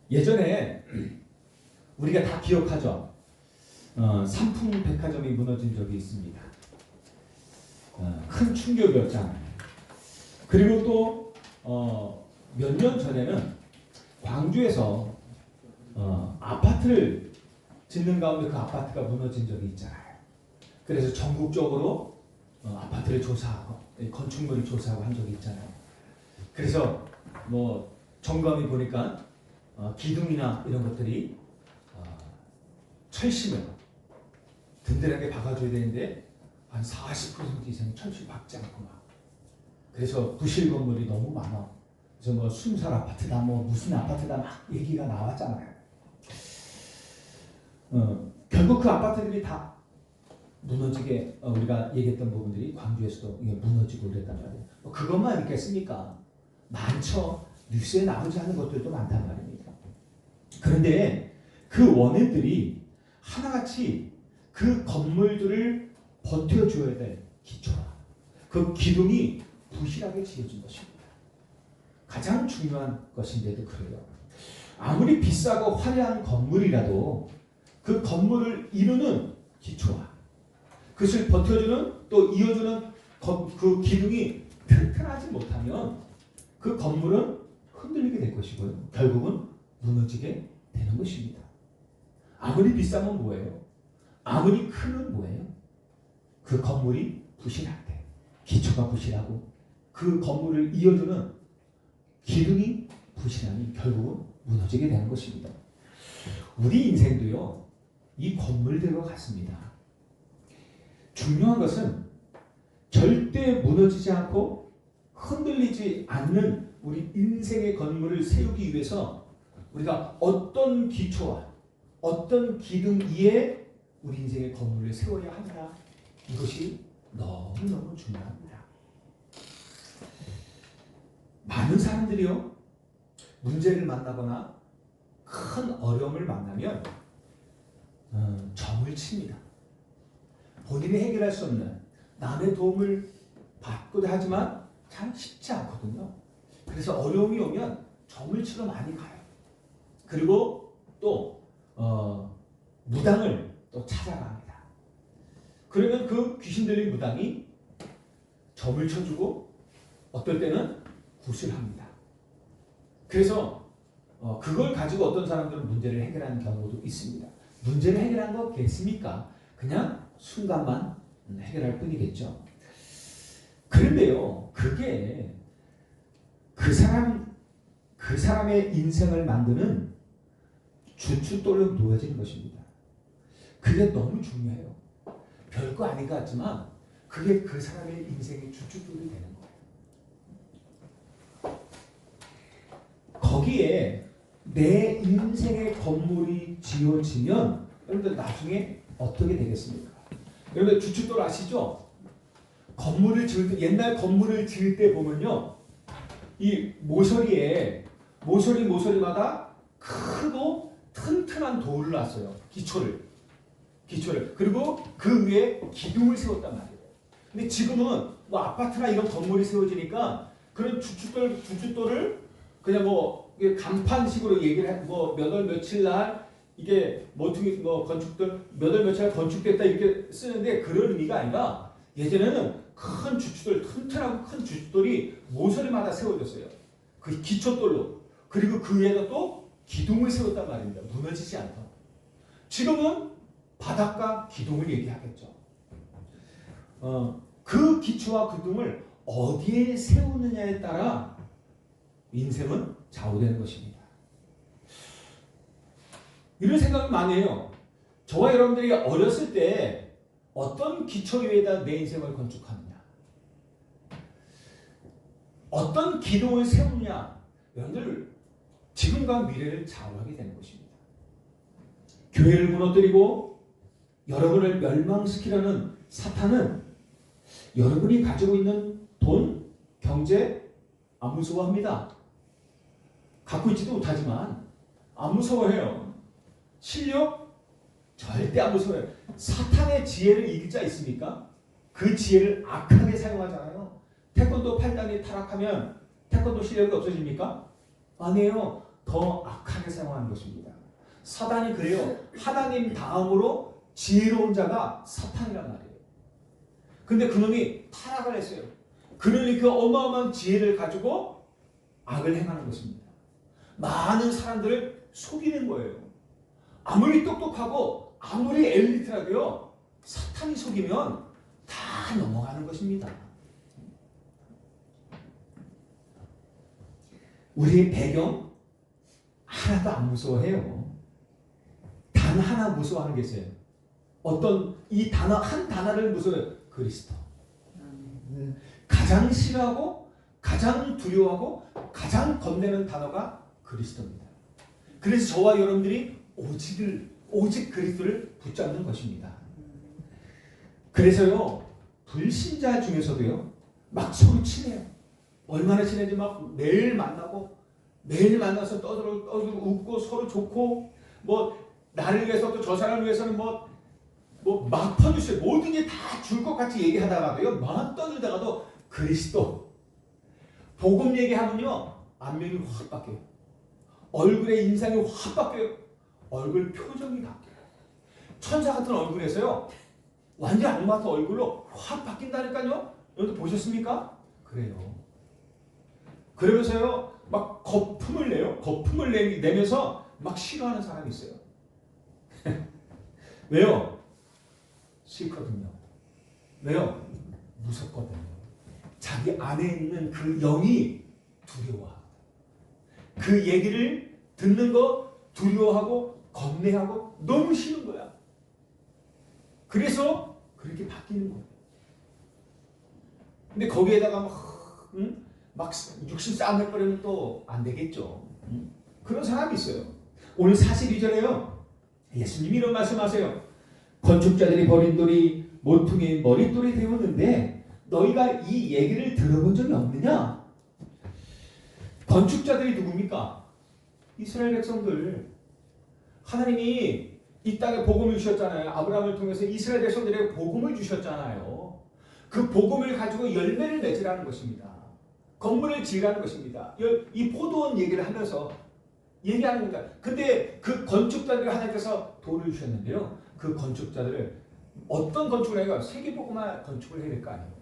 예전에 우리가 다 기억하죠. 삼풍백화점이 무너진 적이 있습니다. 큰 충격이었잖아요. 그리고 또 몇 년 전에는 광주에서 아파트를 짓는 가운데 그 아파트가 무너진 적이 있잖아요. 그래서 전국적으로 아파트를 조사하고 건축물을 조사하고 한 적이 있잖아요. 그래서 뭐 점검해 보니까 기둥이나 이런 것들이 철심을 든든하게 박아줘야 되는데 한 40% 이상 철심 박지 않고 막. 그래서 부실 건물이 너무 많아. 그래서 뭐 순살 아파트다 뭐 무슨 아파트다 막 얘기가 나왔잖아요. 결국 그 아파트들이 다 무너지게 우리가 얘기했던 부분들이 광주에서도 이게 무너지고 그랬단 말이에요. 그것만 있겠습니까? 많죠. 뉴스에 나오지 않은 것들도 많단 말입니다. 그런데 그 원인들이 하나같이 그 건물들을 버텨줘야 될 기초라. 그 기둥이 부실하게 지어진 것입니다. 가장 중요한 것인데도 그래요. 아무리 비싸고 화려한 건물이라도 그 건물을 이루는 기초와 그것을 버텨주는 또 이어주는 그 기둥이 튼튼하지 못하면 그 건물은 흔들리게 될 것이고요. 결국은 무너지게 되는 것입니다. 아무리 비싸면 뭐예요? 아무리 크면 뭐예요? 그 건물이 부실할 때 기초가 부실하고 그 건물을 이어주는 기둥이 부실하니 결국은 무너지게 되는 것입니다. 우리 인생도요. 이 건물들과 같습니다. 중요한 것은 절대 무너지지 않고 흔들리지 않는 우리 인생의 건물을 세우기 위해서 우리가 어떤 기초와 어떤 기둥 위에 우리 인생의 건물을 세워야 하느냐 이것이 너무너무 중요합니다. 많은 사람들이요 문제를 만나거나 큰 어려움을 만나면 점을 칩니다. 본인이 해결할 수 없는 남의 도움을 받고자 하지만 참 쉽지 않거든요. 그래서 어려움이 오면 점을 치러 많이 가요. 그리고 또 무당을 또 찾아갑니다. 그러면 그 귀신 들린 무당이 점을 쳐주고 어떨 때는 굿을 합니다. 그래서 그걸 가지고 어떤 사람들은 문제를 해결하는 경우도 있습니다. 문제를 해결한 거겠습니까? 그냥 순간만 해결할 뿐이겠죠. 그런데요, 그게 그 사람의 인생을 만드는 주춧돌로 놓여지는 것입니다. 그게 너무 중요해요. 별거 아닌 것 같지만 그게 그 사람의 인생의 주춧돌이 되는 거예요. 거기에 내 인생의 건물이 지어지면 여러분들 나중에 어떻게 되겠습니까? 여러분들 주춧돌 아시죠? 건물을 지을 때 옛날 건물을 지을 때 보면요. 이 모서리마다 크고 튼튼한 돌을 놨어요. 기초를. 그리고 그 위에 기둥을 세웠단 말이에요. 근데 지금은 뭐 아파트나 이런 건물이 세워지니까 그런 주춧돌을 그냥 뭐 간판식으로 얘기를 해, 뭐 몇 월 며칠 날 이게 건축들 몇 월 며칠 날 건축됐다 이렇게 쓰는데 그런 의미가 아니라 예전에는 큰 주춧돌, 튼튼하고 큰 주춧돌이 모서리마다 세워졌어요. 그 기초돌로. 그리고 그 위에다 또 기둥을 세웠단 말입니다. 무너지지 않도록. 지금은 바닥과 기둥을 얘기하겠죠. 그 기초와 기둥을 어디에 세우느냐에 따라 인생은 좌우되는 것입니다. 이런 생각을 많이 해요. 저와 여러분들이 어렸을 때 어떤 기초 위에다 내 인생을 건축하느냐, 어떤 기둥을 세우느냐, 여러분들 지금과 미래를 좌우하게 되는 것입니다. 교회를 무너뜨리고 여러분을 멸망시키려는 사탄은 여러분이 가지고 있는 돈, 경제 안 무서워합니다. 갖고 있지도 못하지만 안 무서워해요. 실력 절대 안 무서워해요. 사탄의 지혜를 이길 자 있습니까? 그 지혜를 악하게 사용하잖아요. 태권도 8단이 타락하면 태권도 실력이 없어집니까? 아니에요. 더 악하게 사용하는 것입니다. 사단이 그래요. 하나님 다음으로 지혜로운 자가 사탄이란 말이에요. 근데 그놈이 타락을 했어요. 그러니 그 어마어마한 지혜를 가지고 악을 행하는 것입니다. 많은 사람들을 속이는 거예요. 아무리 똑똑하고 아무리 엘리트라도요, 사탄이 속이면 다 넘어가는 것입니다. 우리의 배경 하나도 안 무서워해요. 단 하나 무서워하는 게 있어요. 어떤 이 단어 한 단어를 무서워해요. 그리스도. 가장 싫어하고 가장 두려워하고 가장 겁내는 단어가 그리스도입니다. 그래서 저와 여러분들이 오직 그리스도를 붙잡는 것입니다. 그래서요, 불신자 중에서도요, 막 서로 친해요. 얼마나 친해지 막 매일 만나고 매일 만나서 떠들고 웃고 서로 좋고, 뭐 나를 위해서 또 저 사람을 위해서는 뭐 막 퍼주세요. 모든 게 다 줄 것 같이 얘기하다가도요, 막 떠들다가도 그리스도 복음 얘기하면요, 안면이 확 바뀌어요. 얼굴의 인상이 확 바뀌어요. 얼굴 표정이 바뀌어요. 천사 같은 얼굴에서요, 완전 악마 같은 얼굴로 확 바뀐다니까요. 여러분 보셨습니까? 그래요. 그러면서요, 막 거품을 내요. 거품을 내면서 막 싫어하는 사람이 있어요. 왜요? 싫거든요. 왜요? 무섭거든요. 자기 안에 있는 그 영이 두려워하고, 그 얘기를 듣는 거 두려워하고 겁내하고 너무 싫은 거야. 그래서 그렇게 바뀌는 거예요. 근데 거기에다가 막 육신 싸움해버리면 또 안 되겠죠. 그런 사람이 있어요. 오늘 42절에요, 예수님이 이런 말씀하세요. 건축자들이 버린 돌이 모퉁이의 머릿돌이 되었는데 너희가 이 얘기를 들어본 적이 없느냐? 건축자들이 누굽니까? 이스라엘 백성들. 하나님이 이 땅에 복음을 주셨잖아요. 아브라함을 통해서 이스라엘 백성들에게 복음을 주셨잖아요. 그 복음을 가지고 열매를 맺으라는 것입니다. 건물을 지으라는 것입니다. 이 포도원 얘기를 하면서 얘기하는 겁니다. 근데 그 건축자들을 하나님께서 돌을 주셨는데요. 그 건축자들을 어떤 건축을 해요? 세계보고마 건축을 해야 될 거 아니에요.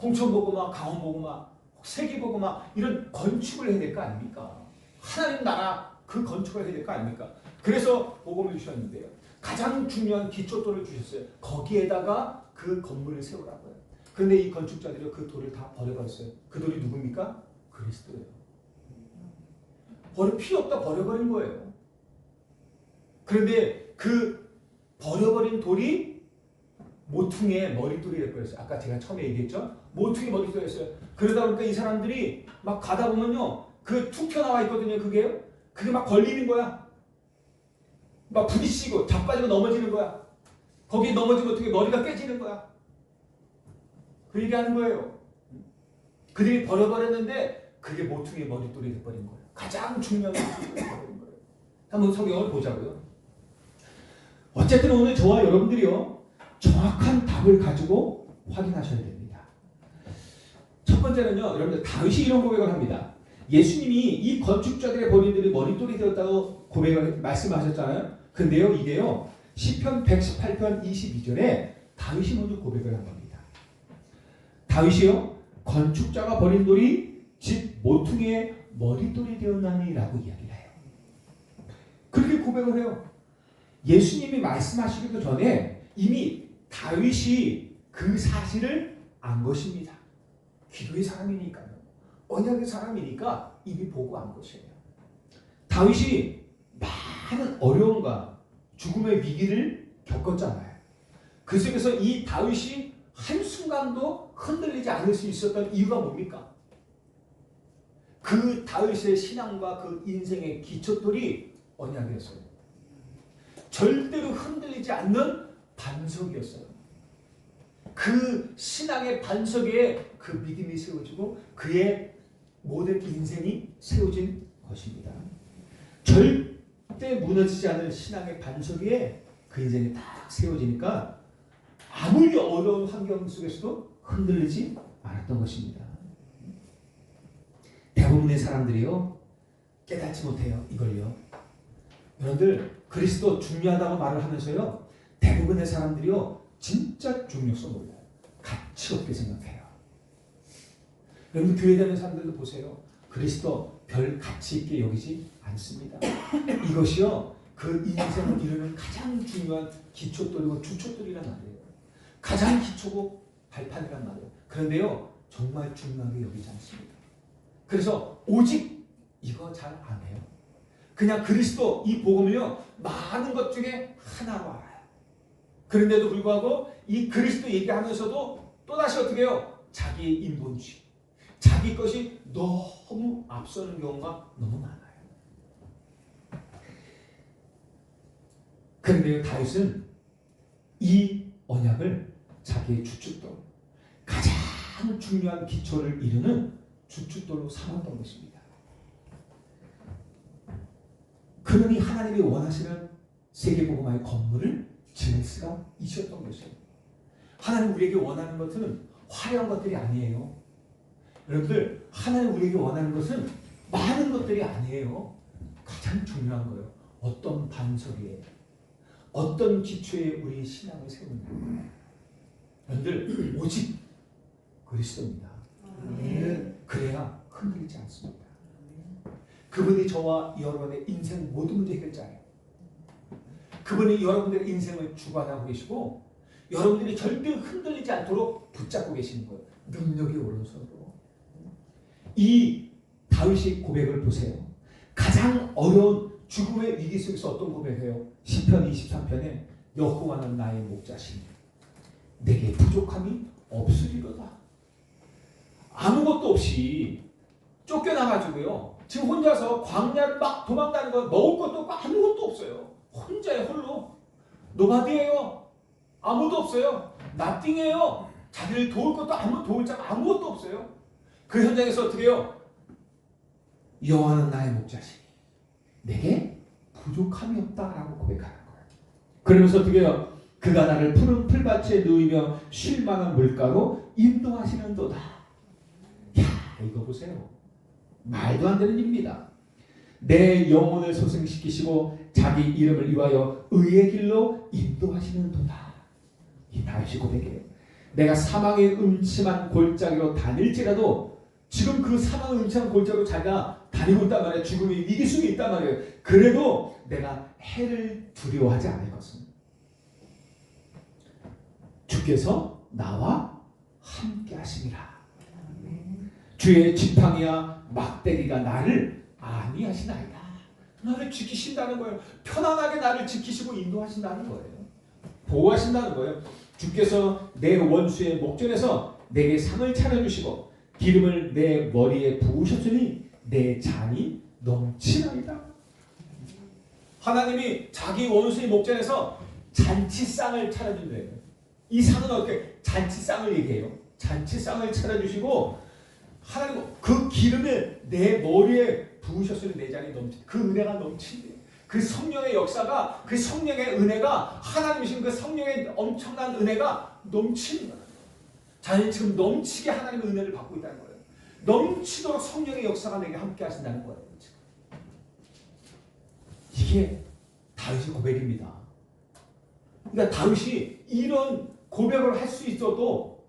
홍천보고마, 강원보고마, 세계보고마 이런 건축을 해야 될 거 아닙니까? 하나님 나라 그 건축을 해야 될 거 아닙니까? 그래서 복음을 주셨는데요. 가장 중요한 기초돌을 주셨어요. 거기에다가 그 건물을 세우라고요. 그런데 이 건축자들이 그 돌을 다 버려버렸어요. 그 돌이 누굽니까? 그리스도예요. 필요 없다 버려버린 거예요. 그런데 그 버려버린 돌이 모퉁이의 머릿돌이 되어버렸어요. 아까 제가 처음에 얘기했죠? 모퉁이 머릿돌이 됐어요. 그러다 보니까 이 사람들이 막 가다 보면요, 그 툭 튀어나와 있거든요. 그게 막 걸리는 거야. 막 부딪히고 자빠지고 넘어지는 거야. 거기 넘어지면 어떻게 머리가 깨지는 거야. 그 얘기하는 거예요. 그들이 버려버렸는데 그게 모퉁이의 머릿돌이 돼버린 거예요. 가장 중요한 것이 돼버린 거예요. 한번 성경을 보자고요. 어쨌든 오늘 저와 여러분들이요, 정확한 답을 가지고 확인하셔야 됩니다. 첫 번째는요, 여러분들 다윗이 이런 고백을 합니다. 예수님이 이 건축자들의 본인들이 머릿돌이 되었다고 말씀하셨잖아요. 근데요, 이게요, 시편 118편 22절에 다윗이 먼저 고백을 한 겁니다. 다윗이요, 건축자가 버린 돌이 집 모퉁이의 머릿돌이 되었나니라고 이야기를 해요. 그렇게 고백을 해요. 예수님이 말씀하시기도 전에 이미 다윗이 그 사실을 안 것입니다. 기도의 사람이니까요. 언약의 사람이니까 이미 보고 안 것이에요. 다윗이 많은 어려움과 죽음의 위기를 겪었잖아요. 그 속에서 이 다윗이 한순간도 흔들리지 않을 수 있었던 이유가 뭡니까? 그 다윗의 신앙과 그 인생의 기초돌이 언약이었어요. 절대로 흔들리지 않는 반석이었어요. 그 신앙의 반석 위에 그 믿음이 세워지고 그의 모든 인생이 세워진 것입니다. 절대 무너지지 않는 신앙의 반석 위에 그 인생이 딱 세워지니까 아무리 어려운 환경 속에서도 흔들리지 않았던 것입니다. 대부분의 사람들이요, 깨닫지 못해요. 이걸요. 여러분들 그리스도 중요하다고 말을 하면서요. 대부분의 사람들이요. 진짜 중요성 몰라요. 가치 없게 생각해요. 여러분 교회 다니는 사람들도 보세요. 그리스도 별 가치 있게 여기지 않습니다. 이것이요. 그 인생을 이루는 가장 중요한 기초돌이고 주초돌이란 말이에요. 가장 기초고 발판이란 말이에요. 그런데요. 정말 중요하게 여기지 않습니다. 그래서 오직 이거 잘 안 해요. 그냥 그리스도 이 복음을요. 많은 것 중에 하나로 알아요. 그런데도 불구하고 이 그리스도 얘기하면서도 또다시 어떻게 해요? 자기의 인본주의. 자기 것이 너무 앞서는 경우가 너무 많아요. 그런데 다윗은 이 언약을 자기의 주춧돌, 가장 중요한 기초를 이루는 주춧돌로 삼았던 것입니다. 그러니 하나님이 원하시는 세계복음화의 건물을 지을 수가 있었던 것이에요. 하나님 우리에게 원하는 것은 화려한 것들이 아니에요. 여러분들 하나님 우리에게 원하는 것은 많은 것들이 아니에요. 가장 중요한 거예요. 어떤 반석 위에 어떤 기초에 우리의 신앙을 세우느냐. 여러분들 오직 그리스도입니다. 그래야 흔들리지 않습니다. 그분이 저와 여러분의 인생 모든 문제 해결자예요. 그분이 여러분들의 인생을 주관하고 계시고 여러분들이 절대 흔들리지 않도록 붙잡고 계시는 거예요. 능력의 오른손으로. 이 다윗의 고백을 보세요. 가장 어려운 죽음의 위기 속에서 어떤 고백해요? 시편 23편에 여호와는 나의 목자시니 내게 부족함이 없으리로다. 아무것도 없이 쫓겨나가지고요. 지금 혼자서 광야를 막 도망가는 거 먹을 것도 없고 아무것도 없어요. 혼자의 홀로. 노바디예요. 아무도 없어요. 나띵이에요. 자기를 도울 것도 도울 자가 아무것도 없어요. 그 현장에서 어떻게 해요? 여호와는 나의 목자시니 내게 부족함이 없다라고 고백하는 거예요. 그러면서 어떻게 해요? 그가 나를 푸른 풀밭에 누이며 쉴 만한 물가로 인도하시는도다. 야, 이거 보세요. 말도 안 되는 일입니다. 내 영혼을 소생시키시고 자기 이름을 위하여 의의 길로 인도하시는도다. 이 다윗이 고백해요. 내가 사망의 음침한 골짜기로 다닐지라도 지금 그 사망의 음침한 골짜기로 자기가 다니고 있단 말이에요. 죽음의 위기 속에 있단 말이에요. 그래도 내가 해를 두려워하지 않을 것은 주께서 나와 함께 하시니라. 주의 지팡이와 막대기가 나를 안위하시나이다. 나를 지키신다는 거예요. 편안하게 나를 지키시고 인도하신다는 거예요. 보호하신다는 거예요. 주께서 내 원수의 목전에서 내게 상을 차려주시고 기름을 내 머리에 부으셨으니 내 잔이 넘치나이다. 하나님이 자기 원수의 목전에서 잔치상을 차려준대요. 이 상은 어떻게? 잔치상을 얘기해요. 잔치상을 차려주시고 하나님 그 기름을 내 머리에 부으셨으니 내 잔이 넘치. 그 은혜가 넘친대요. 그 성령의 역사가, 그 성령의 은혜가, 하나님이신 그 성령의 엄청난 은혜가 넘치는 거예요. 자신이 지금 넘치게 하나님의 은혜를 받고 있다는 거예요. 넘치도록 성령의 역사가 내게 함께 하신다는 거예요. 이게 다윗의 고백입니다. 그러니까 다윗이 이런 고백을 할 수 있도록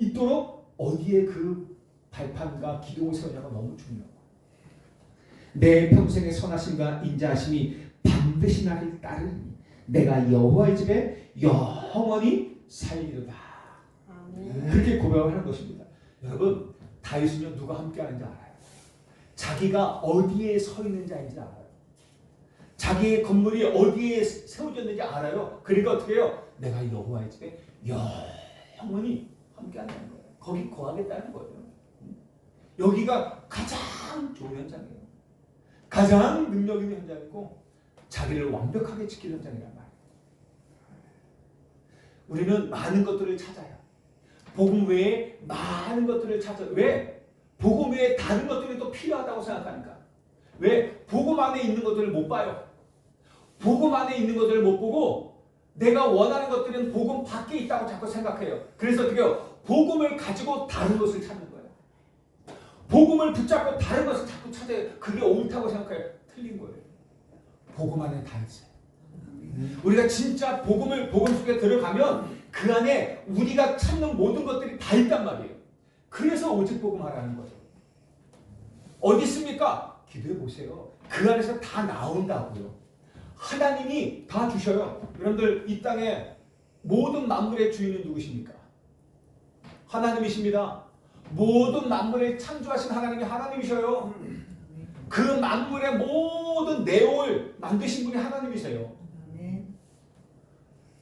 어디에 그 발판과 기둥을 세우냐가 너무 중요해요. 내 평생의 선하심과 인자하심이 반드시 나를 따르니 내가 여호와의 집에 영원히 살리리로다. 그렇게 고백을 하는 것입니다. 여러분 다윗은요 누가 함께 하는지 알아요. 자기가 어디에 서 있는지 알아요. 자기의 건물이 어디에 세워졌는지 알아요. 그러니까 어떻게 해요? 내가 여호와의 집에 영원히 함께 한다는 거예요. 거기 거하겠다는 거예요. 여기가 가장 좋은 현장이에요. 가장 능력 있는 현장이고 자기를 완벽하게 지킬 현장이란 말이에요. 우리는 많은 것들을 찾아요. 복음 외에 많은 것들을 찾아요. 왜? 복음 외에 다른 것들이 또 필요하다고 생각하니까. 왜? 복음 안에 있는 것들을 못 봐요. 복음 안에 있는 것들을 못 보고 내가 원하는 것들은 복음 밖에 있다고 자꾸 생각해요. 그래서 어떻게 해요? 복음을 가지고 다른 것을 찾는 거예요. 복음을 붙잡고 다른 것을 자꾸 찾아요. 그게 옳다고 생각해요. 틀린 거예요. 복음 안에 다 있어요. 우리가 진짜 복음 속에 들어가면 그 안에 우리가 찾는 모든 것들이 다 있단 말이에요. 그래서 오직 복음 하라는 거죠. 어디 있습니까? 기도해 보세요. 그 안에서 다 나온다고요. 하나님이 다 주셔요. 여러분들 이 땅에 모든 만물의 주인은 누구십니까? 하나님이십니다. 모든 만물을 창조하신 하나님이 하나님이셔요. 그 만물의 모든 내용을 만드신 분이 하나님이세요.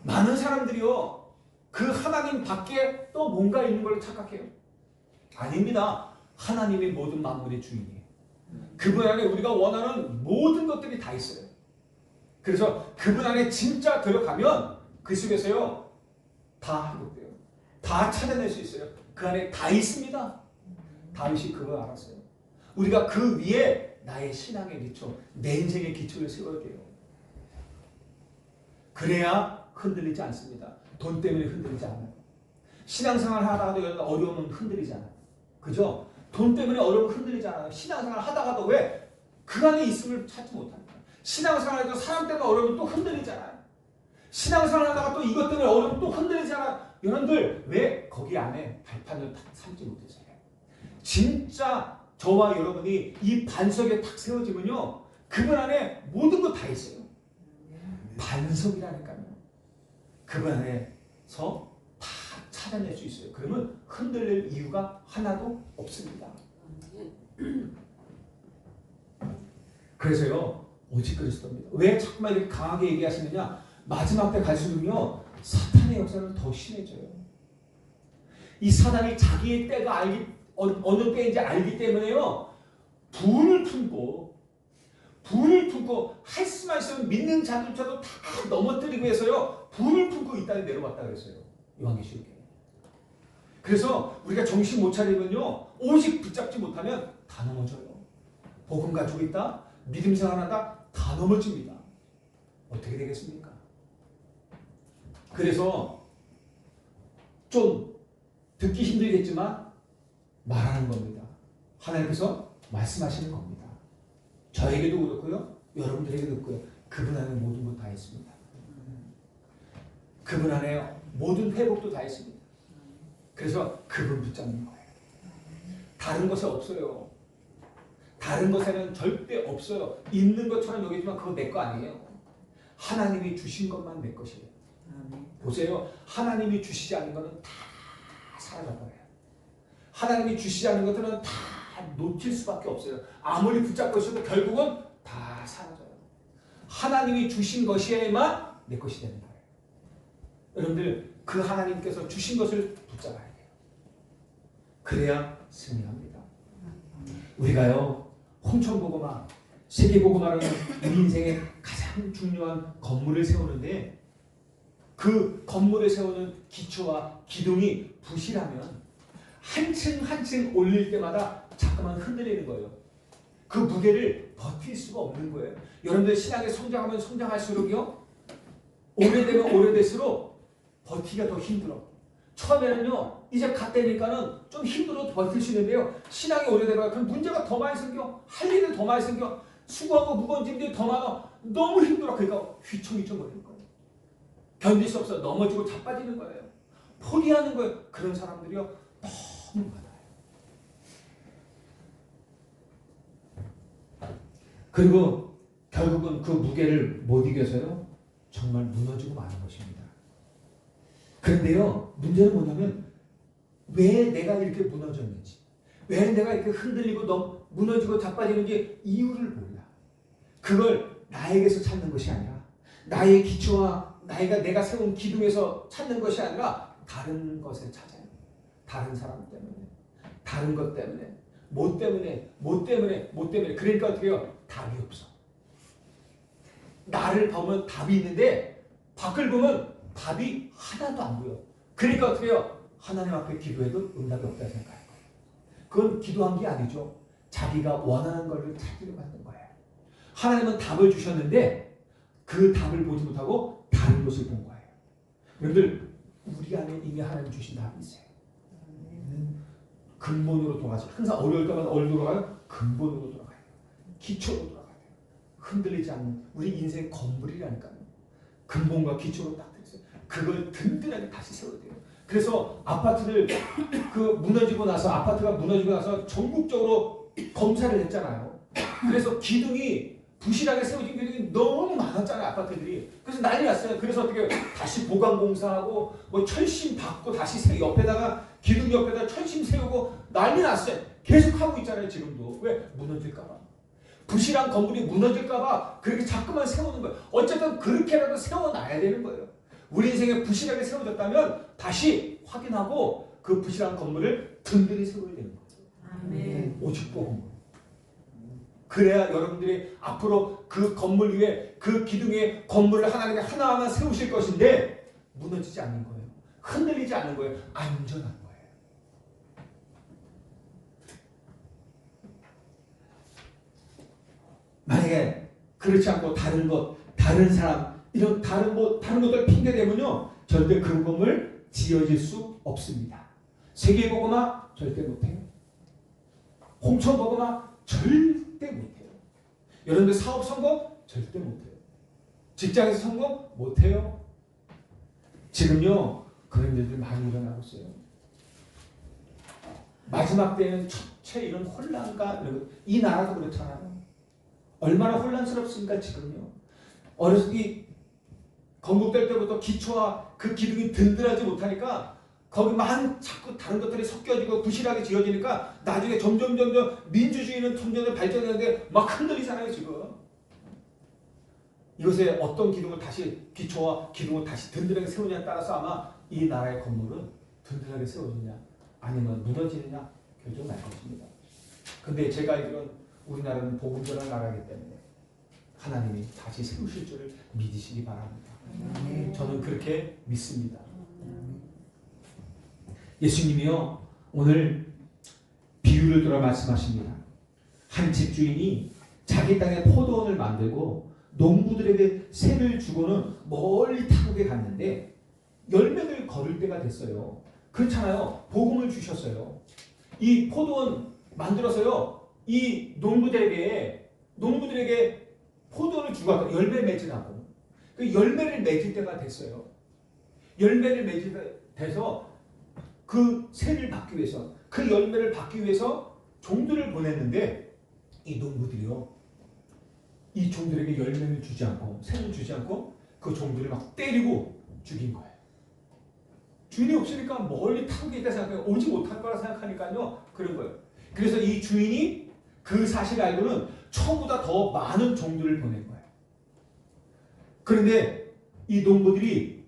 많은 사람들이요, 그 하나님 밖에 또 뭔가 있는 걸로 착각해요. 아닙니다. 하나님이 모든 만물의 주인이에요. 그분 안에 우리가 원하는 모든 것들이 다 있어요. 그래서 그분 안에 진짜 들어가면 그 속에서요, 다 회복돼요. 다 찾아낼 수 있어요. 그 안에 다 있습니다. 다윗이 그걸 알았어요. 우리가 그 위에 나의 신앙의 기초, 내 인생의 기초를 세워야 돼요. 그래야 흔들리지 않습니다. 돈 때문에 흔들리지 않아요. 신앙생활 하다가도 어려우면 흔들리지 않아요. 그죠? 돈 때문에 어려우면 흔들리지 않아요. 신앙생활 하다가도 왜? 그 안에 있음을 찾지 못합니다. 신앙생활 해도 사람 때문에 어려우면 또 흔들리잖아요. 신앙생활 하다가 또 이것 때문에 어려우면 또 흔들리잖아요. 여러분들 왜 거기 안에 발판을 삼지 못해서요? 진짜 저와 여러분이 이 반석에 탁 세워지면요, 그분 안에 모든 것 다 있어요. 반석이라니까요. 그분 안에서 다 찾아낼 수 있어요. 그러면 흔들릴 이유가 하나도 없습니다. 그래서요, 오직 그리스도입니다. 왜 자꾸만 이렇게 강하게 얘기하시느냐? 마지막 때 갈수록요, 사탄의 역사는 더 심해져요. 이 사단이 자기의 때가 어느 때인지 알기 때문에요, 분을 품고 할 수만 있으면 믿는 자들조차도 다 넘어뜨리고 해서요, 분을 품고 이 땅에 내려왔다 그랬어요. 요한계시록에. 그래서 우리가 정신 못 차리면요, 오직 붙잡지 못하면 다 넘어져요. 복음 가지고 있다, 믿음 생활한다, 다 넘어집니다. 어떻게 되겠습니까? 그래서 좀 듣기 힘들겠지만 말하는 겁니다. 하나님께서 말씀하시는 겁니다. 저에게도 그렇고요, 여러분들에게도 그렇고요. 그분 안에 모든 것 다 있습니다. 그분 안에 모든 회복도 다 있습니다. 그래서 그분 붙잡는 거예요. 다른 것에 없어요. 다른 것에는 절대 없어요. 있는 것처럼 여기지만 그거 내 거 아니에요. 하나님이 주신 것만 내 것이에요. 보세요. 하나님이 주시지 않은 것은 다 사라져버려요. 하나님이 주시지 않은 것들은 다 놓칠 수밖에 없어요. 아무리 붙잡고 있어도 결국은 다 사라져요. 하나님이 주신 것이야만 내 것이 되는 거예요. 여러분들 그 하나님께서 주신 것을 붙잡아야 돼요. 그래야 승리합니다. 우리가요, 홍천보고마, 세계보고마라는 우리 인생의 가장 중요한 건물을 세우는데, 그 건물을 세우는 기초와 기둥이 부실하면 한층 한층 올릴 때마다 자꾸만 흔들리는 거예요. 그 무게를 버틸 수가 없는 거예요. 여러분들 신앙에 성장하면 성장할수록요, 오래되면 오래될수록 버티기가 더 힘들어. 처음에는요, 이제 갓 되니까는 좀 힘들어도 버틸 수 있는데요, 신앙이 오래되면 그럼 문제가 더 많이 생겨. 할 일이 더 많이 생겨. 수고하고 무거운 짐들이 더 많아. 너무 힘들어. 그러니까 휘청휘청 거리는 거예요. 견딜 수 없어. 넘어지고 자빠지는 거예요. 포기하는 거예요. 그런 사람들이요, 너무 많아요. 그리고 결국은 그 무게를 못 이겨서요, 정말 무너지고 마는 것입니다. 그런데요, 문제는 뭐냐면 왜 내가 이렇게 무너졌는지, 왜 내가 이렇게 흔들리고 무너지고 자빠지는지 이유를 몰라. 그걸 나에게서 찾는 것이 아니라, 나의 기초와 내가 세운 기둥에서 찾는 것이 아니라 다른 것에 찾아요. 다른 사람 때문에, 다른 것 때문에, 뭐 때문에. 그러니까 어떻게 해요? 답이 없어. 나를 보면 답이 있는데 밖을 보면 답이 하나도 안 보여. 그러니까 어떻게 해요? 하나님 앞에 기도해도 응답이 없다 생각해요. 그건 기도한 게 아니죠. 자기가 원하는 것을 찾으려고 하는 거예요. 하나님은 답을 주셨는데 그 답을 보지 못하고 다른 것을 본 거예요. 여러분들, 우리 안에 이미 하나님 주신 답이 있어요. 근본으로 돌아가죠. 항상 어려울 때마다 어디로 돌아가요? 근본으로 돌아가요. 기초로 돌아가요. 흔들리지 않는 우리 인생 건물이라니까요. 근본과 기초로 딱 됐어요. 그걸 든든하게 다시 세워야 돼요. 그래서 아파트를 무너지고 나서 아파트가 무너지고 나서 전국적으로 검사를 했잖아요. 그래서 기둥이 부실하게 세워진 기둥이 너무 많았잖아요. 아파트들이. 그래서 난리 났어요. 그래서 어떻게 다시 보강공사하고 뭐 철심 받고 다시 옆에다가 기둥 옆에다 철심 세우고 난리 났어요. 계속 하고 있잖아요. 지금도. 왜? 무너질까봐. 부실한 건물이 무너질까봐 그렇게 자꾸만 세우는 거예요. 어쨌든 그렇게라도 세워놔야 되는 거예요. 우리 인생에 부실하게 세워졌다면 다시 확인하고 그 부실한 건물을 든든히 세워야 되는 거예요. 아멘. 오직 복음. 그래야 여러분들이 앞으로 그 건물 위에 그 기둥 위에 건물을 하나님이 하나하나 세우실 것인데 무너지지 않는 거예요. 흔들리지 않는 거예요. 안전한 거예요. 만약에 그렇지 않고 다른 것, 다른 사람, 이런 다른 것들 핑계 대면요 절대 그 건물 지어질 수 없습니다. 세계보고마 절대 못해요. 홍천보고마 절대 못해요. 여러분들 사업 성공 절대 못해요. 직장에서 성공 못해요. 지금요 그런 일들 많이 일어나고 있어요. 마지막 때는 첫째 이런 혼란과 이 나라도 그렇잖아요. 얼마나 혼란스럽습니까 지금요. 어렸을 때 건국될 때부터 기초와 그 기둥이 든든하지 못하니까 거기만 자꾸 다른 것들이 섞여지고 부실하게 지어지니까 나중에 점점 민주주의는 점점 발전하는데 막 흔들리잖아요 지금. 이것에 어떤 기둥을 다시 기초와 기둥을 다시 든든하게 세우냐에 따라서 아마 이 나라의 건물은 든든하게 세워지냐 아니면 무너지느냐 결정날 것입니다. 근데 제가 알기로는 우리나라는 복음 전할 나라이기 때문에 하나님이 다시 세우실 줄을 믿으시기 바랍니다. 저는 그렇게 믿습니다. 예수님이요 오늘 비유를 들어 말씀하십니다. 한 집주인이 자기 땅에 포도원을 만들고 농부들에게 세를 주고는 멀리 타국에 갔는데 열매를 거둘 때가 됐어요. 그렇잖아요. 복음을 주셨어요. 이 포도원 만들어서요 이 농부들에게 포도원을 주고 열매 맺으라고. 그 열매를 맺을 때가 됐어요. 열매를 맺을 때 돼서 그 세를 받기 위해서 그 열매를 받기 위해서 종들을 보냈는데 이 농부들이요 이 종들에게 열매를 주지 않고 세를 주지 않고 그 종들을 막 때리고 죽인 거예요. 주인이 없으니까 멀리 타국에 있다 생각해요. 오지 못할 거라 생각하니까요 그런 거예요. 그래서 이 주인이 그 사실을 알고는 처음보다 더 많은 종들을 보낸 거예요. 그런데 이 농부들이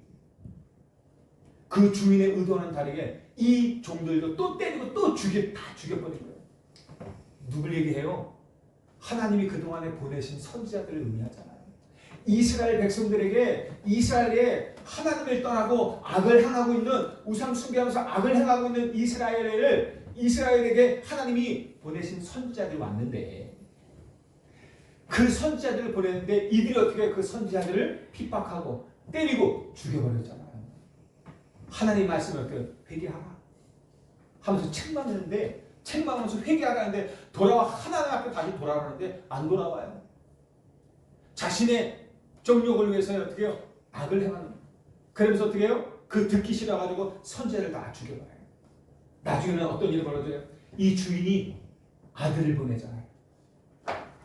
그 주인의 의도와는 다르게 이 종들도 또 때리고 또 다 죽여버린 거예요. 누굴 얘기해요? 하나님이 그동안에 보내신 선지자들을 의미하잖아요. 이스라엘 백성들에게 이스라엘에 하나님을 떠나고 악을 행하고 있는 우상 숭배하면서 악을 행하고 있는 이스라엘에게 하나님이 보내신 선지자들이 왔는데 그 선지자들을 보냈는데 이들이 어떻게 그 선지자들을 핍박하고 때리고 죽여버렸잖아요. 하나님 말씀을 이렇게 회개하라 하면서 책망하면서 회개하라는데 하나님 앞에 다시 돌아가는데 안 돌아와요. 자신의 정욕을 위해서 어떻게 해요? 악을 행하는. 그러면서 어떻게 해요? 그 듣기 싫어가지고 선지자를 다 죽여버려요. 나중에는 어떤 일이 벌어져요? 이 주인이 아들을 보내잖아요.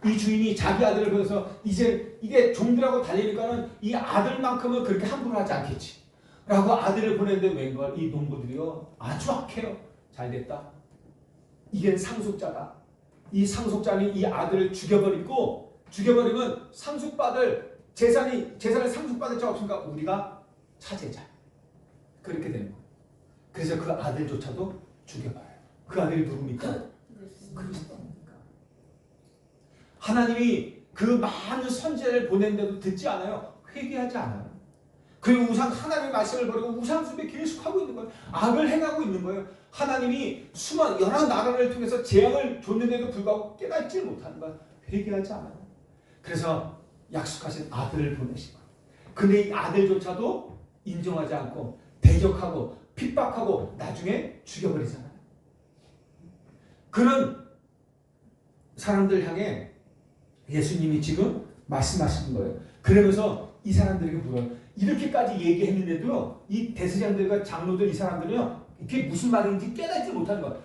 이 주인이 자기 아들을 보내서 이제 이게 종들하고 달리니까는 이 아들만큼은 그렇게 함부로 하지 않겠지 라고 아들을 보냈는데 웬걸 이 농부들이요 아주 악해요. 잘됐다. 이게 상속자다. 이 상속자는 이 아들을 죽여버리면 상속받을 재산을 상속받을 자가 없으니까 우리가 차지자. 그렇게 되는 거예요. 그래서 그 아들조차도 죽여버려요. 그 아들이 누굽니까? 그리스도입니까? 하나님이 그 많은 선지자를 보낸데도 듣지 않아요. 회개하지 않아요. 그리고 하나님의 말씀을 버리고 우상숭배 계속하고 있는 거예요. 악을 행하고 있는 거예요. 하나님이 수많은 여러 나라를 통해서 재앙을 줬는데도 불구하고 깨닫지 못하는 거예요. 회개하지 않아요. 그래서 약속하신 아들을 보내신 거예요. 근데 이 아들조차도 인정하지 않고 대적하고 핍박하고 나중에 죽여버리잖아요. 그런 사람들 향해 예수님이 지금 말씀하시는 거예요. 그러면서 이 사람들에게 물어요. 이렇게까지 얘기했는데도 이 대제사장들과 장로들 이 사람들은요, 이게 무슨 말인지 깨닫지 못하는 거예요.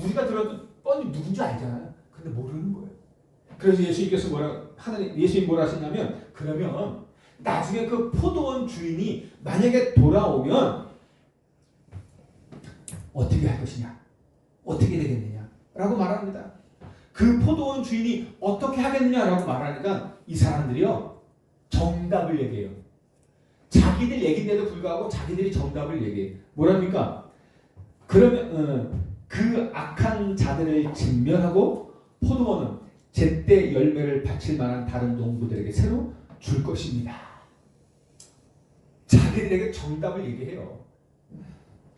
우리가 들어도 뻔히 누군지 알잖아요. 근데 모르는 거예요. 그래서 예수님께서 예수님 뭐라 하셨냐면, 그러면 나중에 그 포도원 주인이 만약에 돌아오면 어떻게 할 것이냐? 어떻게 되겠느냐? 라고 말합니다. 그 포도원 주인이 어떻게 하겠느냐라고 말하니까 이 사람들이요, 정답을 얘기해요. 자기들 얘기인데도 불구하고 자기들이 정답을 얘기해요. 뭐랍니까? 그러면 그 악한 자들을 진멸하고 포도원은 제때 열매를 바칠 만한 다른 농부들에게 새로 줄 것입니다. 자기들에게 정답을 얘기해요.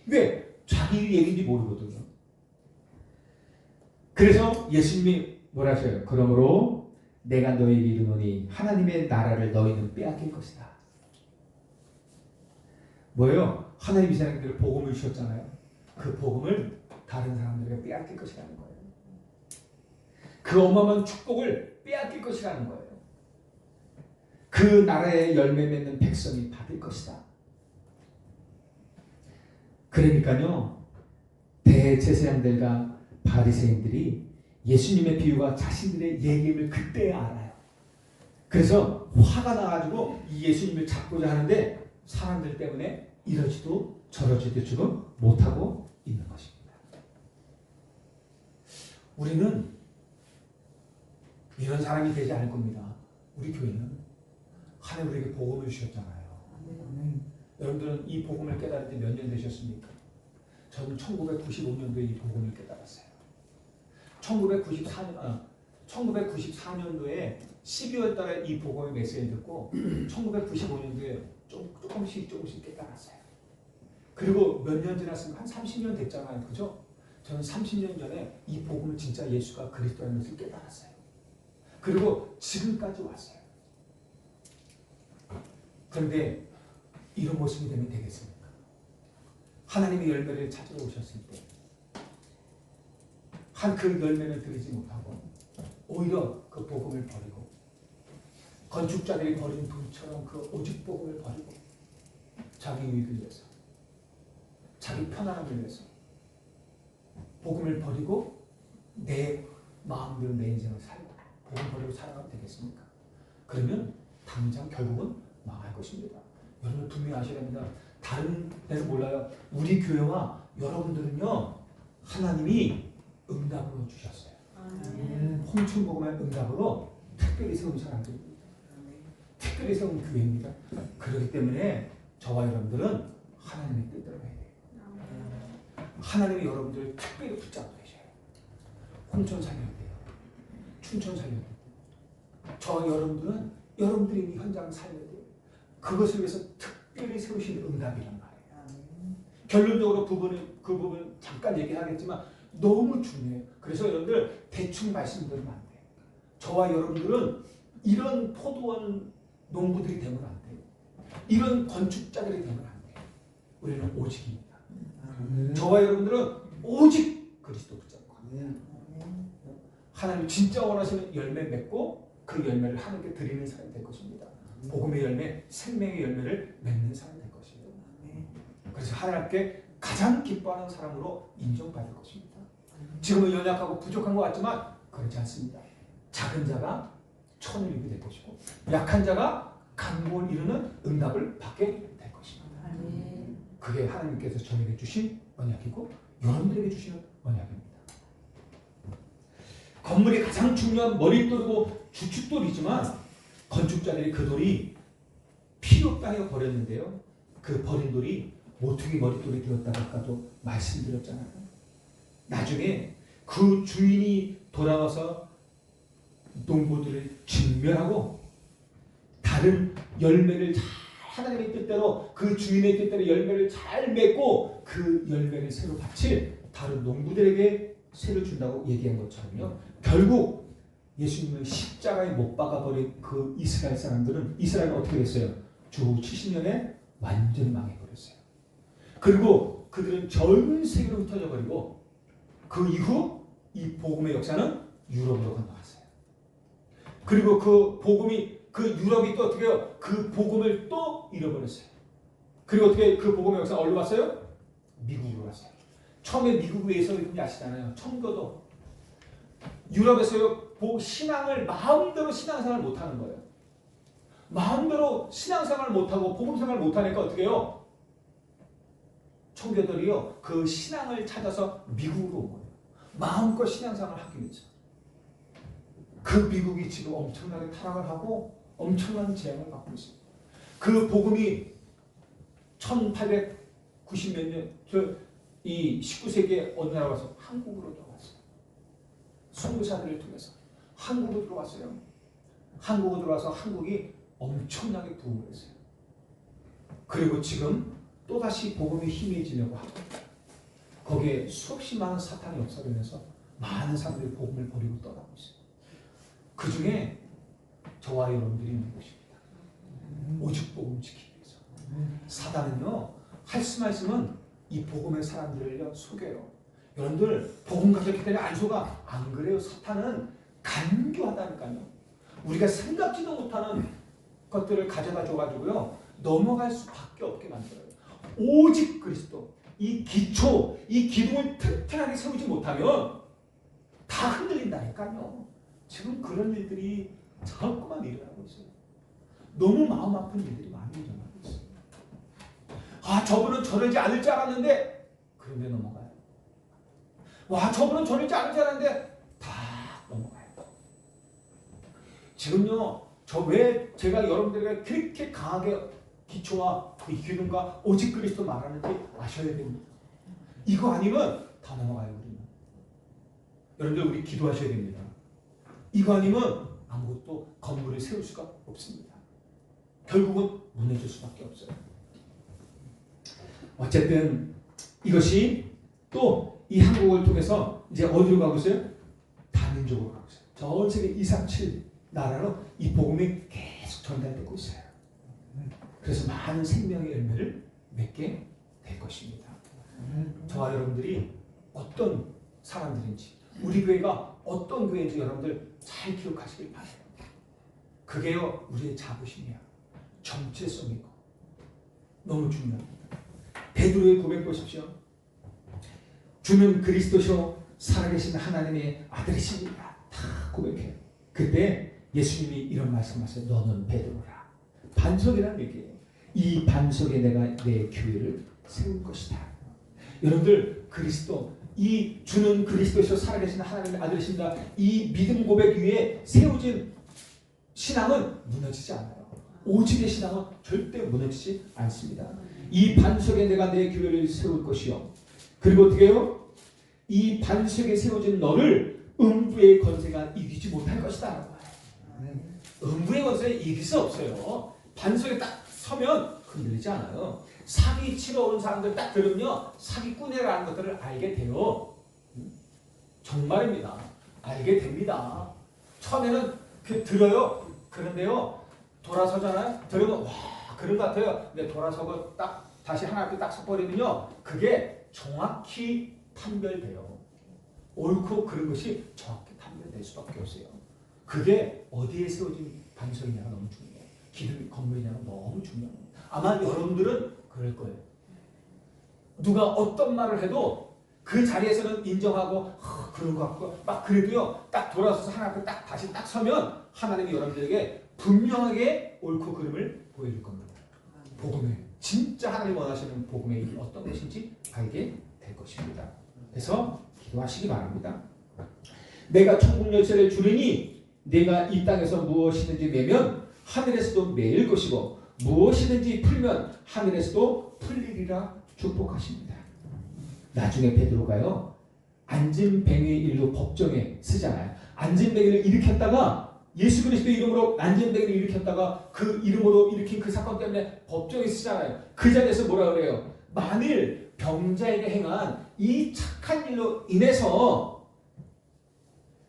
왜? 자기 얘기인지 모르거든요. 그래서 예수님이 뭐라 하셔요? 그러므로 내가 너에게 이르노니 하나님의 나라를 너희는 빼앗길 것이다. 뭐예요? 하나님 이 사람들에게 복음을 주셨잖아요. 그 복음을 다른 사람들에게 빼앗길 것이라는 거예요. 그 어마어마한 축복을 빼앗길 것이라는 거예요. 그 나라의 열매 맺는 백성이 받을 것이다. 그러니까요, 대제사장들과 바리새인들이 예수님의 비유가 자신들의 얘기임을 그때 알아요. 그래서 화가 나가지고 이 예수님을 잡고자 하는데 사람들 때문에 이러지도 저러지도 지금 못하고 있는 것입니다. 우리는 이런 사람이 되지 않을 겁니다. 우리 교회는 하나님 우리에게 복음을 주셨잖아요. 여러분들은 이 복음을 깨달을 때 몇 년 되셨습니까? 저는 1995년도에 이 복음을 깨달았어요. 1994년도에 12월 달에 이 복음의 메시지를 듣고 1995년도에 조금씩 깨달았어요. 그리고 몇 년 지났으면 한 30년 됐잖아요. 그죠? 저는 30년 전에 이 복음을 진짜 예수가 그리스도라는 것을 깨달았어요. 그리고 지금까지 왔어요. 그런데 이런 모습이 되면 되겠습니까? 하나님의 열매를 찾으러 오셨을 때 그 열매를 드리지 못하고 오히려 그 복음을 버리고 건축자들이 버린 돌처럼 그 오직 복음을 버리고 자기 유익을 위해서 자기 편안함을 위해서 복음을 버리고 내 마음대로 내 인생을 살고 복음 버리고 살아가면 되겠습니까? 그러면 당장 결국은 망할 것입니다. 여러분 분명히 아셔야 됩니다. 다른 데서 몰라요. 우리 교회와 여러분들은요, 하나님이 응답으로 주셨어요. 홍천복음의 응답으로 특별히 세운 사람들입니다. 특별히 세운 교회입니다. 그렇기 때문에 저와 여러분들은 하나님의 뜻대로 해야 돼요. 하나님이 여러분들을 특별히 붙잡고 계셔요. 홍천 살려야 돼요. 춘천 살려야 돼요. 저와 여러분들은 여러분들이 이 현장을 살려야 돼요. 그것을 위해서 특별히 세우신 응답이란 말이에요. 결론적으로 그 부분 잠깐 얘기하겠지만 너무 중요해요. 그래서 여러분들 대충 말씀드리면 안 돼요. 저와 여러분들은 이런 포도원 농부들이 되면 안 돼요. 이런 건축자들이 되면 안 돼요. 우리는 오직입니다. 저와 여러분들은 오직 그리스도 붙잡고 하나님 진짜 원하시는 열매 맺고 그 열매를 하나님께 드리는 사람이 될 것입니다. 복음의 열매, 생명의 열매를 맺는 사람이 될 것이에요. 그래서 하나님께 가장 기뻐하는 사람으로 인정받을 것입니다. 지금은 연약하고 부족한 것 같지만 그렇지 않습니다. 작은 자가 천을 이루게 될 것이고 약한 자가 강구를 이루는 응답을 받게 될 것입니다. 그게 하나님께서 저에게 주신 언약이고 여러분들에게 주시는 언약입니다. 건물이 가장 중요한 머릿돌이고 주춧돌이지만 건축자들이 그 돌이 필요 없다 해서 버렸는데요. 그 버린 돌이 모퉁이 머릿돌이 되었다고 아까도 말씀드렸잖아요. 나중에 그 주인이 돌아와서 농부들을 진멸하고 다른 열매를 잘 하나님의 뜻대로 그 주인의 뜻대로 열매를 잘 맺고 그 열매를 새로 바칠 다른 농부들에게 새로 준다고 얘기한 것처럼요. 결국 예수님을 십자가에 못 박아버린 그 이스라엘 사람들은 이스라엘은 어떻게 됐어요? 주 70년에 완전히 망해버렸어요. 그리고 그들은 전 세계로 흩어져 버리고 그 이후 이 복음의 역사는 유럽으로 건너갔어요. 그리고 그 복음이 그 유럽이 또 어떻게 해요? 그 복음을 또 잃어버렸어요. 그리고 어떻게 그 복음의 역사 어디로 갔어요? 미국으로 갔어요. 처음에 미국에서 여러분이 아시잖아요. 청교도 유럽에서요 신앙을 마음대로 신앙생활을 못하는 거예요. 마음대로 신앙생활을 못하고 복음생활을 못하니까 어떻게 해요? 청교들이요 그 신앙을 찾아서 미국으로 온 거예요. 마음껏 신앙생활을 하기 위해서. 그 미국이 지금 엄청나게 타락을 하고 엄청난 재앙을 받고 있습니다. 그 복음이 1890 몇 년, 이 19세기에 어느 나라 와서 한국으로 들어왔어요. 선교사들을 통해서 한국으로 들어왔어요. 한국으로 들어와서 한국이 엄청나게 부흥을 했어요. 그리고 지금 또다시 복음이 희미해지려고 하고 거기에 수없이 많은 사탄의 역사로 인해서 많은 사람들이 복음을 버리고 떠나고 있어요. 그 중에 저와 여러분들이 있는 것입니다. 오직 복음 지키기 위해서. 사단은요 할 수만 있으면 이 복음의 사람들을 속여요. 여러분들 복음 가졌기 때문에 안 속아. 안 그래요. 사탄은 간교하다니까요. 우리가 생각지도 못하는 것들을 가져다 줘가지고요 넘어갈 수밖에 없게 만들어요. 오직 그리스도 이 기초, 이 기둥을 튼튼하게 세우지 못하면 다 흔들린다니까요. 지금 그런 일들이 자꾸만 일어나고 있어요. 너무 마음 아픈 일들이 많이 일어나고 있어요. 아, 저분은 저러지 않을 줄 알았는데 그런데 넘어가요. 와, 저분은 저러지 않을 줄 알았는데 다 넘어가요. 지금요, 저 왜 제가 여러분들에게 그렇게 강하게 기초와 그 기둥과 오직 그리스도 말하는지 아셔야 됩니다. 이거 아니면 다 넘어가요, 우리는. 여러분들 우리 기도하셔야 됩니다. 이거 아니면 아무것도 건물을 세울 수가 없습니다. 결국은 무너질 수밖에 없어요. 어쨌든 이것이 또 이 한국을 통해서 이제 어디로 가고 있어요? 다민족으로 가고 있어요. 전 세계 237 나라로 이 복음이 계속 전달되고 있어요. 그래서 많은 생명의 열매를 맺게 될 것입니다. 저와 여러분들이 어떤 사람들인지 우리 교회가 어떤 교회인지 여러분들 잘 기억하시길 바라요. 그게요 우리의 자부심이야. 정체성이고 너무 중요합니다. 베드로의 고백 보십시오. 주는 그리스도시요 살아계신 하나님의 아들이십니다. 다 고백해요. 그때 예수님이 이런 말씀하세요. 너는 베드로라. 반석이라는 얘기예요. 이 반석에 내가 내 교회를 세울 것이다. 여러분들 그리스도 이 주는 그리스도시요 살아계신 하나님의 아들이십니다. 이 믿음 고백 위에 세워진 신앙은 무너지지 않아요. 오직의 신앙은 절대 무너지지 않습니다. 이 반석에 내가 내 교회를 세울 것이요. 그리고 어떻게 해요? 이 반석에 세워진 너를 음부의 권세가 이기지 못할 것이다. 음부의 권세에 이길 수 없어요. 반석에 딱 서면 흔들리지 않아요. 사기 치러 오는 사람들 딱 들으면요. 사기꾼이라는 것들을 알게 돼요. 정말입니다. 알게 됩니다. 처음에는 들어요. 그런데요. 돌아서잖아요. 들으면 와 그런 것 같아요. 근데 돌아서고 딱 다시 하나 앞에 딱 서버리면요. 그게 정확히 판별돼요. 옳고 그런 것이 정확히 판별될 수밖에 없어요. 그게 어디에 세워진 반석이냐가 너무 중요해요. 기둥 건물이냐가 너무 중요합니다. 아마 여러분들은 그럴 거예요. 누가 어떤 말을 해도 그 자리에서는 인정하고 그런 것 같고 막 그래도요. 딱 돌아서서 하나 앞에 딱 다시 딱 서면 하나님이 여러분들에게 분명하게 옳고 그름을 보여줄 겁니다. 복음의 진짜 하나님 원하시는 복음의 일이 어떤 것인지 알게 될 것입니다. 그래서 기도하시기 바랍니다. 내가 천국 열쇠를 주리니 내가 이 땅에서 무엇이든지 매면 하늘에서도 매일 것이고 무엇이든지 풀면 하늘에서도 풀리리라 축복하십니다. 나중에 베드로가요. 안진뱅이의 일로 법정에 쓰잖아요. 안진뱅이를 일으켰다가 예수 그리스도 이름으로 안진뱅이를 일으켰다가 그 이름으로 일으킨 그 사건 때문에 법정에 쓰잖아요. 그 자리에서 뭐라 그래요? 만일 병자에게 행한 이 착한 일로 인해서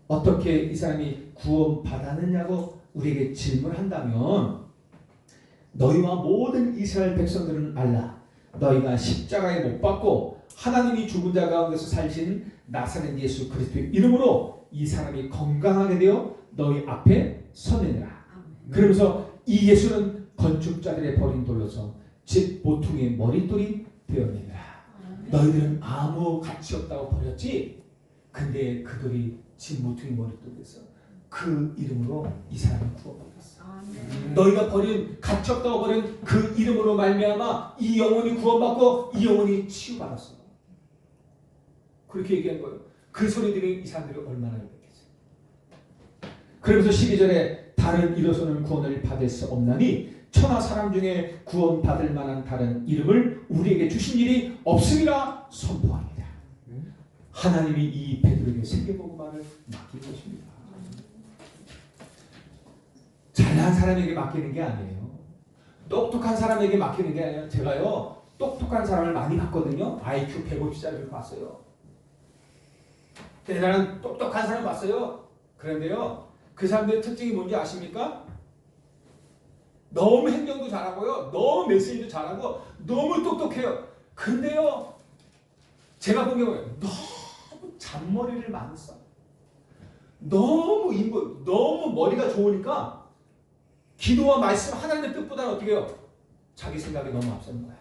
어떻게 이 사람이 구원받았느냐고 우리에게 질문한다면 너희와 모든 이스라엘 백성들은 알라. 너희가 십자가에 못 박고 하나님이 죽은 자 가운데서 살신 나사렛 예수 그리스도의 이름으로 이 사람이 건강하게 되어 너희 앞에 서내느라. 그러면서 이 예수는 건축자들의 버린 돌로서 집 모퉁이의 머릿돌이 되었느니라. 너희들은 아무 가치 없다고 버렸지. 근데 그 돌이 집 모퉁이 머릿돌에서 그 이름으로 이 사람을 구원받았어. 너희가 버린 가치 없다고 버린 그 이름으로 말미암아 이 영혼이 구원받고 이 영혼이 치유받았어. 그렇게 얘기한 거예요. 그 소리 들은 이 사람들이 얼마나 열받겠어요. 그러면서 12절에 다른 이로서는 구원을 받을 수 없나니 천하 사람 중에 구원받을 만한 다른 이름을 우리에게 주신 일이 없음이라 선포합니다. 하나님이 이 베드로에게 세계복음화를 맡긴 것입니다. 잘난 사람에게 맡기는 게 아니에요. 똑똑한 사람에게 맡기는 게 아니에요. 제가요 똑똑한 사람을 많이 봤거든요. IQ 150짜리를 봤어요. 대단한 똑똑한 사람 봤어요. 그런데요 그 사람들의 특징이 뭔지 아십니까? 너무 행동도 잘하고요. 너무 메시지도 잘하고 너무 똑똑해요. 근데요 제가 본 경우에 너무 잔머리를 많이 써. 너무 인고 너무 머리가 좋으니까 기도와 말씀 하나님의 뜻보다는 어떻게 해요? 자기 생각이 너무 앞서는 거야.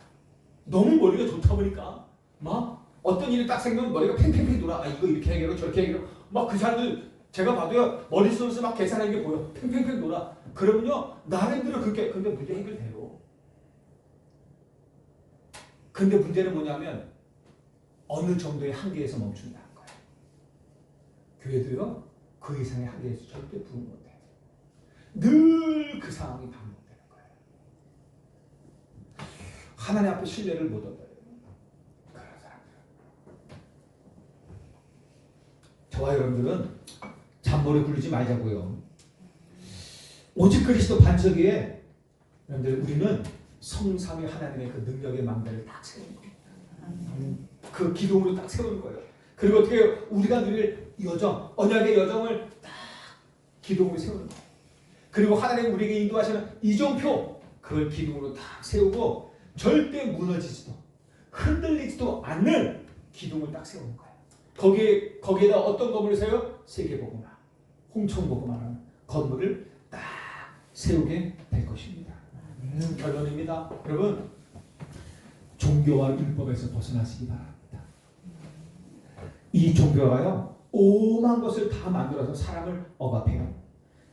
너무 머리가 좋다 보니까 막 어떤 일이 딱 생기면 머리가 팽팽팽 돌아. 아, 이거 이렇게 해결하고 저렇게 해결하고 막 그 사람들 제가 봐도요 머릿속에서 막 계산하는 게 보여. 팽팽팽 돌아. 그러면요 나름대로 그렇게 근데 문제 해결돼요. 근데 문제는 뭐냐면 어느 정도의 한계에서 멈춘다는 거예요. 교회도요 그 이상의 한계에서 절대 부흥 못해요. 늘 그 상황이 반복되는 거예요. 하나님 앞에 신뢰를 못 얻어요. 그런 사람들. 저와 여러분들은 잔머리 굴리지 말자고요. 오직 그리스도 반석에 여러분들 우리는 성삼위 하나님의 그 능력의 망대를 딱 세우는 거예요. 그 기둥으로 딱 세우는 거예요. 그리고 어떻게 해요? 우리가 누릴 여정, 언약의 여정을 딱 기둥으로 세우는 거예요. 그리고 하나님 우리에게 인도하시는 이정표 그걸 기둥으로 딱 세우고 절대 무너지지도 흔들리지도 않는 기둥을 딱 세우는 거예요. 거기에다 어떤 건물을 세워요? 세계복음화, 홍천복음화라는 건물을 딱 세우게 될 것입니다. 결론입니다. 여러분 종교와 율법에서 벗어나시기 바랍니다. 이 종교가요 오만 것을 다 만들어서 사람을 억압해요.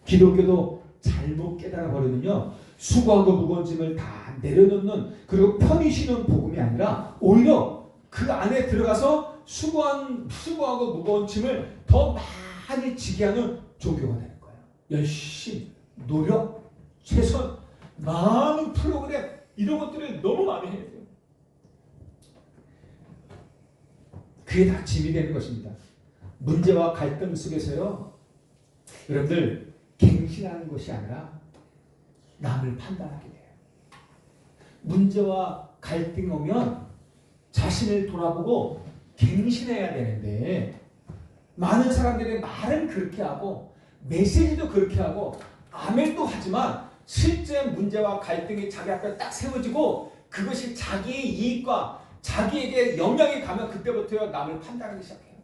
기독교도 잘못 깨달아 버리면요 수고하고 무거운 짐을 다 내려놓는 그리고 편히 쉬는 복음이 아니라 오히려 그 안에 들어가서 수고하고 무거운 짐을 더 많이 지게 하는 종교가 되는 거예요. 열심, 노력, 최선, 많은 프로그램 이런 것들을 너무 많이 해야 돼요. 그게 다 짐이 되는 것입니다. 문제와 갈등 속에서요 여러분들 갱신하는 것이 아니라 남을 판단하게 돼요. 문제와 갈등이 오면 자신을 돌아보고 갱신해야 되는데 많은 사람들이 말은 그렇게 하고 메시지도 그렇게 하고 아멘도 하지만 실제 문제와 갈등이 자기 앞에 딱 세워지고 그것이 자기의 이익과 자기에게 영향이 가면 그때부터 남을 판단하기 시작해요.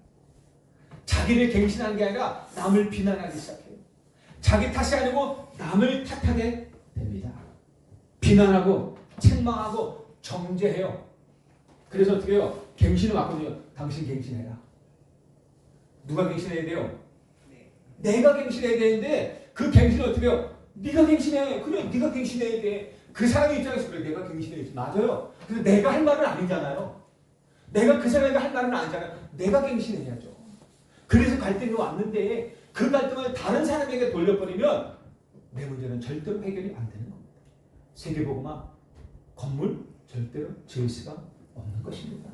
자기를 갱신하는 게 아니라 남을 비난하기 시작해요. 자기 탓이 아니고 남을 탓하게 됩니다. 비난하고 책망하고 정죄해요. 그래서 어떻게 해요? 갱신을 왔거든요. 당신 갱신해라. 누가 갱신해야 돼요? 내가 갱신해야 되는데 그 갱신을 어떻게 해요? 네가 갱신해. 그래 네가 갱신해야 돼. 그 사람의 입장에서 그래 내가 갱신해야지. 맞아요. 근데 내가 할 말은 아니잖아요. 내가 그 사람에게 할 말은 아니잖아요. 내가 갱신해야죠. 그래서 갈등이 왔는데 그 갈등을 다른 사람에게 돌려버리면 내 문제는 절대로 해결이 안 되는 겁니다. 세계복음화 건물 절대로 지을 수가 없는 것입니다.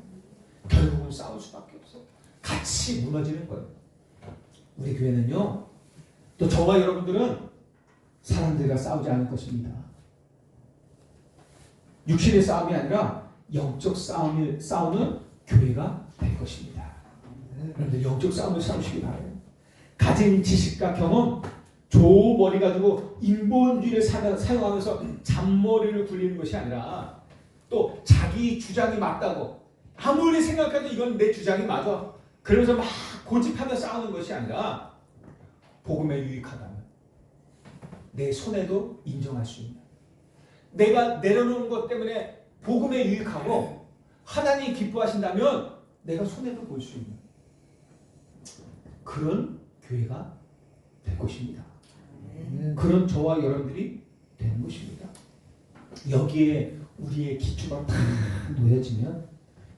결국은 싸울 수밖에 없어요. 같이 무너지는 거예요. 우리 교회는요 또 저와 여러분들은 사람들과 싸우지 않을 것입니다. 육신의 싸움이 아니라 영적 싸우는 교회가 될 것입니다. 그런데 영적 싸움을 싸우시기 바라요. 가진 지식과 경험, 좋은 머리 가지고 인본주의를 사용하면서 잔머리를 굴리는 것이 아니라 또 자기 주장이 맞다고 아무리 생각해도 이건 내 주장이 맞아. 그러면서 막 고집하며 싸우는 것이 아니라 복음에 유익하다면 내 손해도 인정할 수 있는, 내가 내려놓은 것 때문에 복음에 유익하고 하나님이 기뻐하신다면 내가 손해도 볼 수 있는 그런 교회가 될 것입니다. 그런 저와 여러분들이 되는 것입니다. 여기에 우리의 기초가 다 놓여지면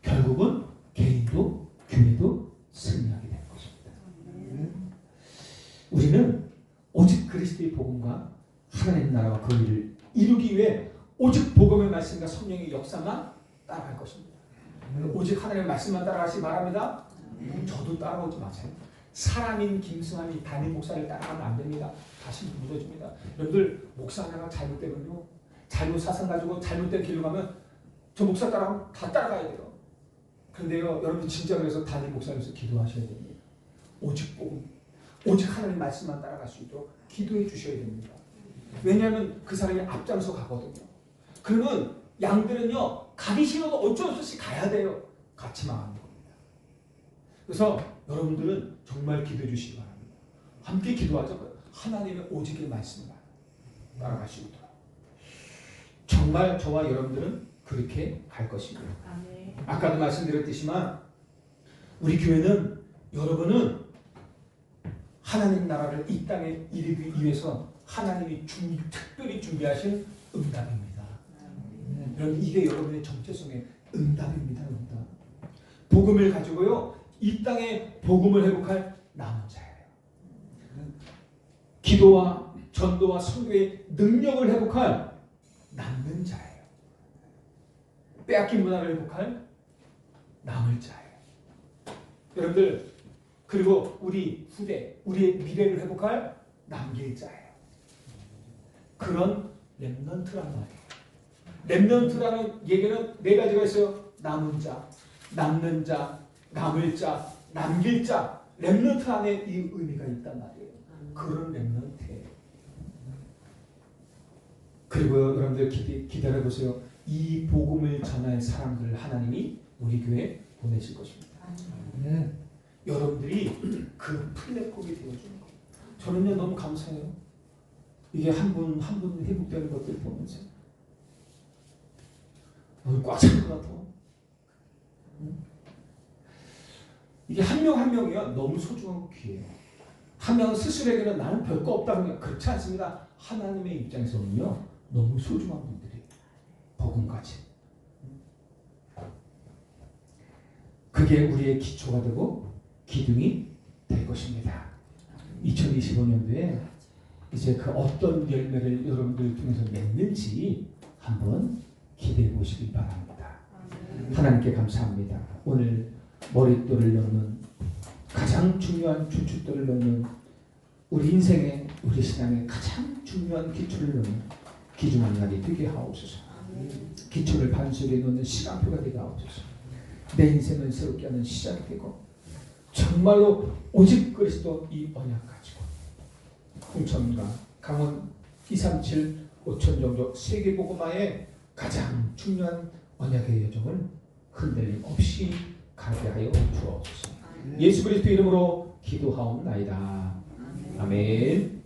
결국은 개인도 교회도 승리하게 되는 것입니다. 우리는 오직 그리스도의 복음과 하나님의 나라와 그 일을 이루기 위해 오직 복음의 말씀과 성령의 역사만 따라갈 것입니다. 오직 하나님의 말씀만 따라가시기 바랍니다. 저도 따라오지 마세요. 사람인 김승환이 담임 목사를 따라가면 안 됩니다. 다시 묻어줍니다. 여러분들 목사 하나가 잘못되면요, 잘못 사상 가지고 잘못된 길로 가면 저 목사 따라가면 다 따라가야 돼요. 그런데요, 여러분 진짜 그래서 담임 목사님께서 기도하셔야 됩니다. 오직 복음, 오직 하나님 말씀만 따라갈 수 있도록 기도해 주셔야 됩니다. 왜냐하면 그 사람이 앞장서 가거든요. 그러면 양들은요, 가기 싫어도 어쩔 수 없이 가야 돼요. 같이 망하는 겁니다. 그래서 여러분들은 정말 기도해 주시기 바랍니다. 함께 기도하자고요. 하나님의 오직의 말씀을 따라갈 수 있도록. 정말 저와 여러분들은 그렇게 갈 것입니다. 아까도 말씀드렸듯이만 우리 교회는, 여러분은 하나님 나라를 이 땅에 이루기 위해서 하나님이 특별히 준비하신 응답입니다. 여러분, 이게 여러분의 정체성의 응답입니다. 응답. 복음을 가지고요, 이 땅에 복음을 회복할 남은 자예요. 기도와 전도와 선교의 능력을 회복할 남는 자예요. 빼앗긴 문화를 회복할 남을 자예요. 여러분들, 그리고 우리 후대, 우리의 미래를 회복할 남길 자예요. 그런 렘넌트란 말이에요. 렘넌트라는 얘기는 네 가지가 있어요. 남은 자, 남는 자, 남을 자, 남길 자. 렘넌트 안에 이 의미가 있단 말이에요. 그런 렘넌트예요. 그리고 여러분들 기다려보세요. 이 복음을 전할 사람들을 하나님이 우리 교회에 보내실 것입니다. 여러분들이 그 플랫폼이 되어주는 거예요. 저는요, 너무 감사해요. 이게 한 분 한 분 회복되는 것들 보면서 오늘 꽉 찬 것 같아. 이게 한 명 한 명이요, 너무 소중하고 귀해요. 한 명은 스스로에게는 나는 별거 없다는 게 그렇지 않습니다. 하나님의 입장에서는요, 너무 소중한 분들이 복음까지. 그게 우리의 기초가 되고 기둥이 될 것입니다. 2025년도에 이제 그 어떤 열매를 여러분들 통해서 맺는지 한번 기대해 보시기 바랍니다. 하나님께 감사합니다. 오늘 머릿돌을 넣는, 가장 중요한 주춧돌을 넣는, 우리 인생에, 우리 신앙에 가장 중요한 기초를 넣는 귀중한 날이 되게 하옵소서. 기초를 반석에 놓는 시간표가 되게 하옵소서. 내 인생을 새롭게 하는 시작이 되고, 정말로 오직 그리스도 이 언약 가지고 홍천과 강원 237 5천 정도 세계복음화의 가장 중요한 언약의 여정을 흔들림 없이 가게 하여 주옵소서. 예수 그리스도 이름으로 기도하옵나이다. 아멘.